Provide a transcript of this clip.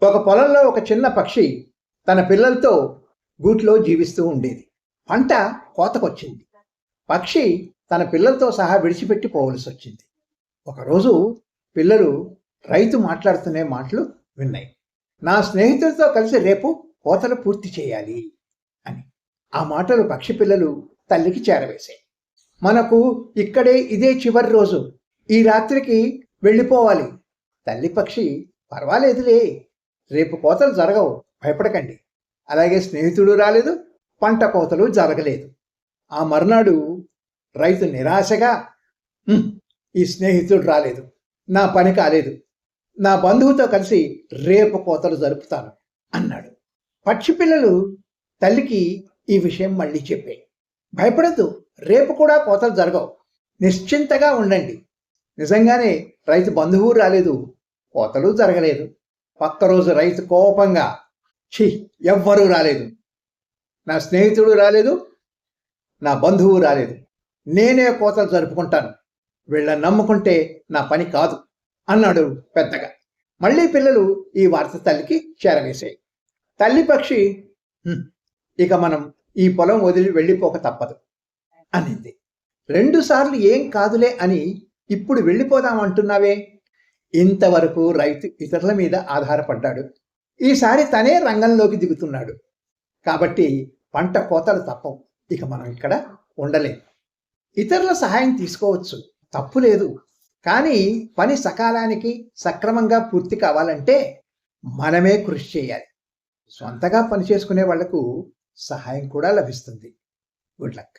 ఒక పొలంలో ఒక చిన్న పక్షి తన పిల్లలతో గూట్లో జీవిస్తూ ఉండేది. పంట కోతకొచ్చింది. పక్షి తన పిల్లలతో సహా విడిచిపెట్టి పోవలసి వచ్చింది. ఒకరోజు పిల్లలు రైతు మాట్లాడుతున్న మాటలు విన్నాయి. నా స్నేహితులతో కలిసి రేపు కోతలు పూర్తి చేయాలి అని. ఆ మాటలు పక్షి పిల్లలు తల్లికి చేరవేశాయి. మనకు ఇక్కడే ఇదే చివరి రోజు, ఈ రాత్రికి వెళ్ళిపోవాలి. తల్లి పక్షి పర్వాలేదులే, రేపు కోతలు జరగవు, భయపడకండి. అలాగే స్నేహితుడు రాలేదు, పంట కోతలు జరగలేదు. ఆ మర్నాడు రైతు నిరాశగా, ఈ స్నేహితుడు రాలేదు, నా పని కాలేదు, నా బంధువుతో కలిసి రేపు కోతలు జరుపుతాను అన్నాడు. పక్షి పిల్లలు తల్లికి ఈ విషయం మళ్ళీ చెప్పాయి. భయపడద్దు, రేపు కూడా కోతలు జరగవు, నిశ్చింతగా ఉండండి. నిజంగానే రైతు బంధువు రాలేదు, కోతలు జరగలేదు. పక్క రోజు రైతు కోపంగా, ఎవ్వరూ రాలేదు, నా స్నేహితుడు రాలేదు, నా బంధువు రాలేదు, నేనే కోతలు జరుపుకుంటాను, వీళ్ళని నమ్ముకుంటే నా పని కాదు అన్నాడు పెద్దగా. మళ్ళీ పిల్లలు ఈ వార్త తల్లికి చేరవేశాయి. తల్లి పక్షి, ఇక మనం ఈ పొలం వదిలి వెళ్ళిపోక తప్పదు అనింది. 2 సార్లు ఏం కాదులే అని ఇప్పుడు వెళ్ళిపోదామంటున్నావే? ఇంతవరకు రైతు ఇతరుల మీద ఆధారపడ్డాడు, ఈసారి తనే రంగంలోకి దిగుతున్నాడు. కాబట్టి పంట కోతలు తప్పవు. ఇక మనం ఇక్కడ ఉండలేం. ఇతరుల సహాయం తీసుకోవచ్చు, తప్పు లేదు. కానీ పని సకాలానికి సక్రమంగా పూర్తి కావాలంటే మనమే కృషి చేయాలి. సొంతగా పని చేసుకునే వాళ్లకు సహాయం కూడా లభిస్తుంది. Good luck.